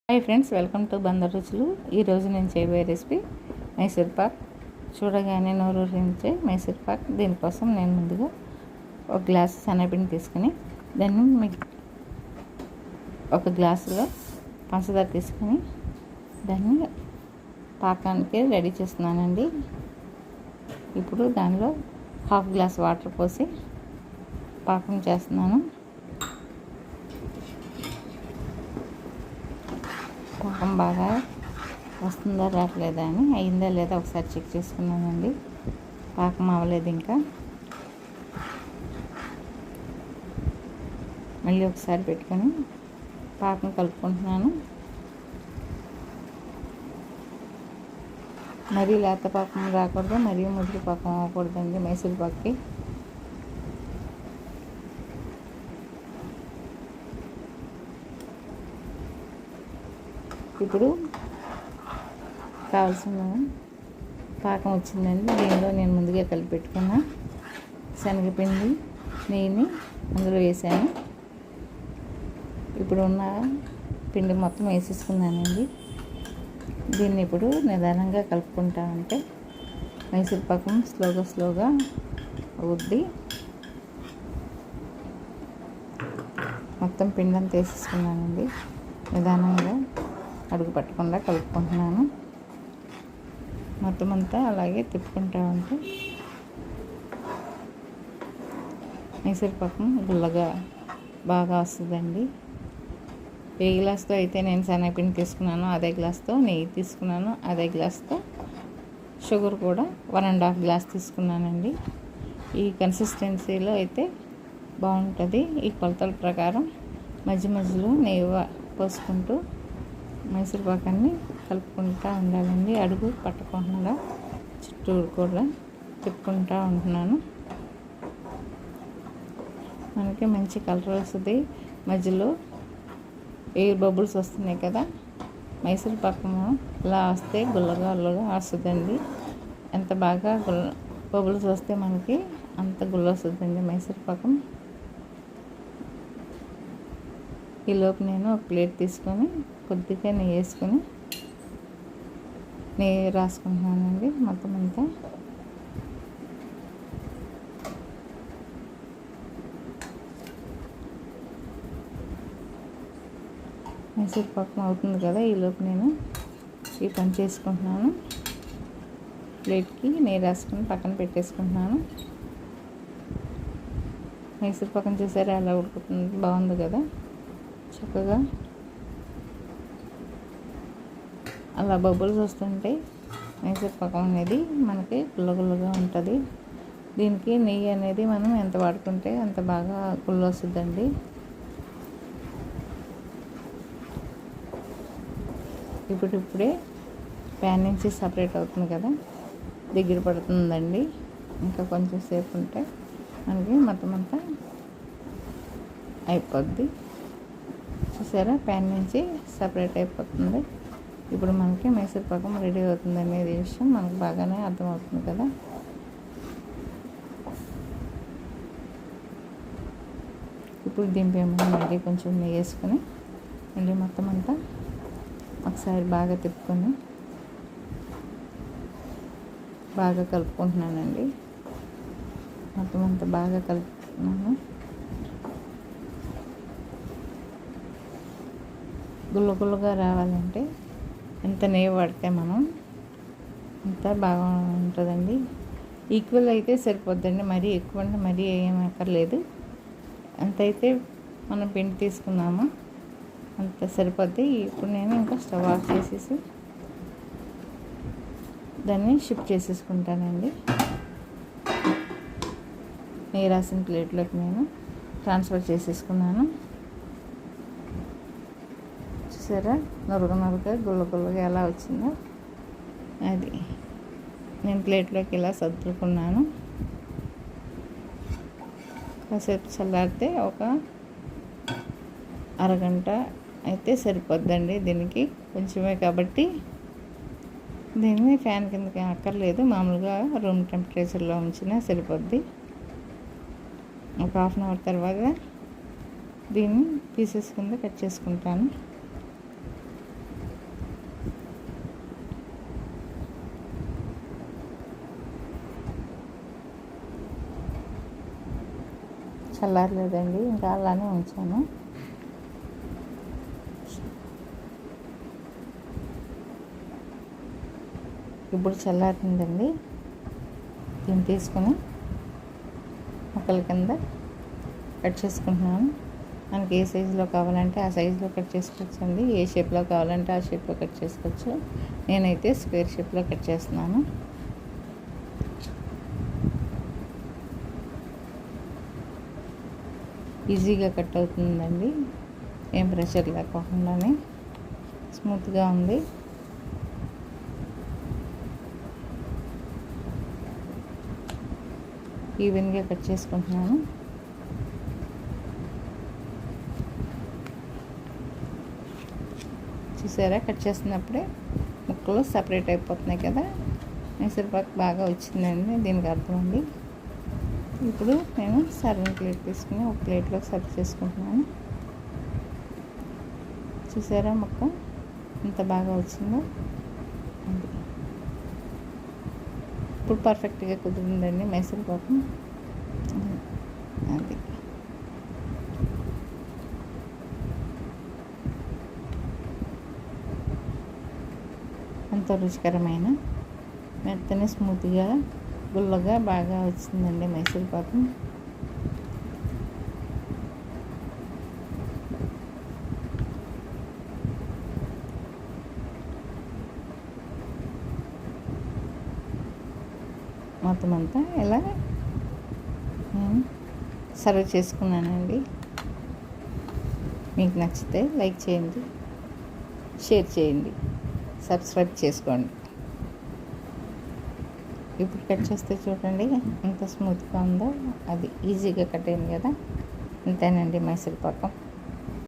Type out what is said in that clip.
Hi friends, welcome to Bandar రుచులు. ఈరోజు నేను చేయబోయే రెసిపీ మైసూర్ పాక్. చూడగానే నోరూరించే మైసూర్ పాక్. దీనికోసం నేను ముందుగా ఒక గ్లాసు శనగపిండి తీసుకుని దాన్ని ఒక గ్లాసులో పంచదార తీసుకుని దాన్ని పాకానికి రెడీ చేస్తున్నానండి. ఇప్పుడు దానిలో హాఫ్ గ్లాస్ వాటర్ పోసి పాకం చేస్తున్నాను. పాకం బాగా వస్తుందా రావట్లేదా అని, అయిందా లేదా ఒకసారి చెక్ చేసుకున్నానండి. పాకం అవ్వలేదు, ఇంకా మళ్ళీ ఒకసారి పెట్టుకొని పాకం కలుపుకుంటున్నాను. మరీ లేత పాకం రాకూడదు, మరీ ముదురు పాకం అవ్వకూడదండి మైసూర్ పాక్కి. ఇప్పుడు కావాల్సిన పాకం వచ్చిందండి. దీనిలో నేను ముందుగా కలిపి పెట్టుకున్న శనగపిండి, నెయ్యిని అందులో వేసాను. ఇప్పుడు ఉన్న పిండి మొత్తం వేసేసుకున్నానండి. దీన్ని ఇప్పుడు నిదానంగా కలుపుకుంటా ఉంటే మైసూర్ పాకం స్లోగా అవుద్ది. మొత్తం పిండి అంతా వేసేసుకున్నానండి. నిదానంగా అడుగు పట్టకుండా కలుపుకుంటున్నాను. మొత్తం అంతా అలాగే తిప్పుకుంటూ ఉంటే మైసూర్ పాకం గుల్లగా బాగా వస్తుందండి. ఏ గ్లాస్తో అయితే నేను శనగపిండి తీసుకున్నాను అదే గ్లాస్తో నెయ్యి తీసుకున్నాను, అదే గ్లాస్తో షుగర్ కూడా 1.5 గ్లాస్ తీసుకున్నానండి. ఈ కన్సిస్టెన్సీలో అయితే బాగుంటుంది. ఈ కొలతల ప్రకారం మధ్యలో నెయ్యి పోసుకుంటూ మైసూర్ పాకాన్ని కలుపుకుంటూ ఉండాలండి. అడుగు పట్టకుండా చుట్టూరు కూడా తిప్పుకుంటూ ఉంటున్నాను. మనకి మంచి కలర్ వస్తుంది. మధ్యలో ఎయిర్ బబుల్స్ వస్తున్నాయి కదా, మైసూర్ పాకము ఇలా వస్తే గుల్లగా వస్తుందండి. ఎంత బాగా బబుల్స్ వస్తే మనకి అంత గుల్ల వస్తుందండి మైసూర్ పాకం. ఈలోపు నేను ఒక ప్లేట్ తీసుకొని కొద్దిగా నెయ్యి వేసుకొని నెయ్యి రాసుకుంటున్నానండి. మొత్తం అంతా మైసూర్ పాకం అవుతుంది కదా, ఈలోపు నేను ఈ పని చేసుకుంటున్నాను. ప్లేట్కి నెయ్యి రాసుకొని పక్కన పెట్టేసుకుంటున్నాను. మైసూర్ పాకం చూసారా ఎలా ఉడుకుతుంది, బాగుంది కదా. చక్కగా అలా బబుల్స్ వస్తుంటే మైసూర్ పాకం అనేది మనకి గుల్లగా ఉంటుంది. దీనికి నెయ్యి అనేది మనం ఎంత వాడుకుంటే అంత బాగా గుల్ల వస్తుందండి. ఇప్పుడే ప్యాన్ నుంచి సపరేట్ అవుతుంది కదా, దగ్గర పడుతుందండి. ఇంకా కొంచెం సేపు ఉంటే మనకి మొత్తం అంతా అయిపోద్ది. చూసారా, ప్యాన్ నుంచి సపరేట్ అయిపోతుంది. ఇప్పుడు మనకి మైసూర్ పాకం రెడీ అవుతుంది అనేది విషయం మనకు బాగానే అర్థమవుతుంది కదా. ఇప్పుడు దింపేమో మళ్ళీ కొంచెం నెయ్యి వేసుకొని మళ్ళీ మొత్తం అంతా ఒకసారి బాగా తిప్పుకొని బాగా కలుపుకుంటున్నానండి. మొత్తం అంతా బాగా కలుపుకున్నాను. గుల్లగా రావాలంటే ఎంత నెయ్యి పడితే మనం అంత బాగా ఉంటుందండి. ఈక్వల్ అయితే సరిపోద్దండి, మరీ ఎక్కువ అంటే మరీ ఏం అక్కర్లేదు. ఎంతైతే మనం పిండి తీసుకున్నామో అంత సరిపోద్ది. ఇప్పుడు నేను ఇంకా స్టవ్ ఆఫ్ చేసేసి దాన్ని షిఫ్ట్ చేసేసుకుంటానండి. నెయ్యి రాసిన ప్లేట్లోకి నేను ట్రాన్స్ఫర్ చేసేసుకున్నాను. చూసారా, నొరగ గుల్లగా ఎలా వచ్చిందో అది నేను ప్లేట్లోకి ఇలా సర్దుకున్నాను. కాసేపు చల్లారితే ఒక అరగంట అయితే సరిపోద్దండి. దీనికి కొంచెమే కాబట్టి దీన్ని ఫ్యాన్ కిందకి అక్కర్లేదు, మామూలుగా రూమ్ టెంపరేచర్లో ఉంచినా సరిపోద్ది. ఒక హాఫ్ అన్ అవర్ తర్వాత దీన్ని పీసెస్ కింద కట్ చేసుకుంటాను. చల్లారలేదండి, ఇంకా అలానే ఉంచాను. ఇప్పుడు చల్లారిందండి. దీన్ని తీసుకొని ముక్కల కింద కట్ చేసుకుంటున్నాను. మనకి ఏ సైజులో కావాలంటే ఆ సైజులో కట్ చేసుకోవచ్చండి. ఏ షేప్లో కావాలంటే ఆ షేప్లో కట్ చేసుకోవచ్చు. నేనైతే స్క్వేర్ షేప్లో కట్ చేస్తున్నాను. ఈజీగా కట్ అవుతుందండి, ఏం ప్రెషర్ లేకోకుండానే స్మూత్గా ఉంది. ఈవెన్గా కట్ చేసుకుంటున్నాను. చూసారా, కట్ చేస్తున్నప్పుడే ముక్కలు సపరేట్ అయిపోతున్నాయి కదా. మైసూర్పాక్ బాగా వచ్చిందండి, దీనికి అర్థం అండి. ఇప్పుడు నేను సర్వింగ్ ప్లేట్ తీసుకుని ఒక ప్లేట్లోకి సర్వ్ చేసుకుంటున్నాను. చూసారా ముక్క ఎంత బాగా వచ్చిందో. ఇప్పుడు పర్ఫెక్ట్గా కుదిరిందండి మైసూర్పాకు. అది ఎంతో రుచికరమైన మెత్తని స్మూత్గా గుల్లగా బాగా వచ్చిందండి మైసూర్పాకు. మొత్తం అంతా ఇలా నేను సర్వ్ చేసుకున్నానండి. మీకు నచ్చితే లైక్ చేయండి, షేర్ చేయండి, సబ్స్క్రైబ్ చేసుకోండి. ఇప్పుడు కట్ చేస్తే చూడండి ఎంత స్మూత్గా ఉందో. అది ఈజీగా కట్ అయింది కదా. అంతేనండి మైసూర్పాకం.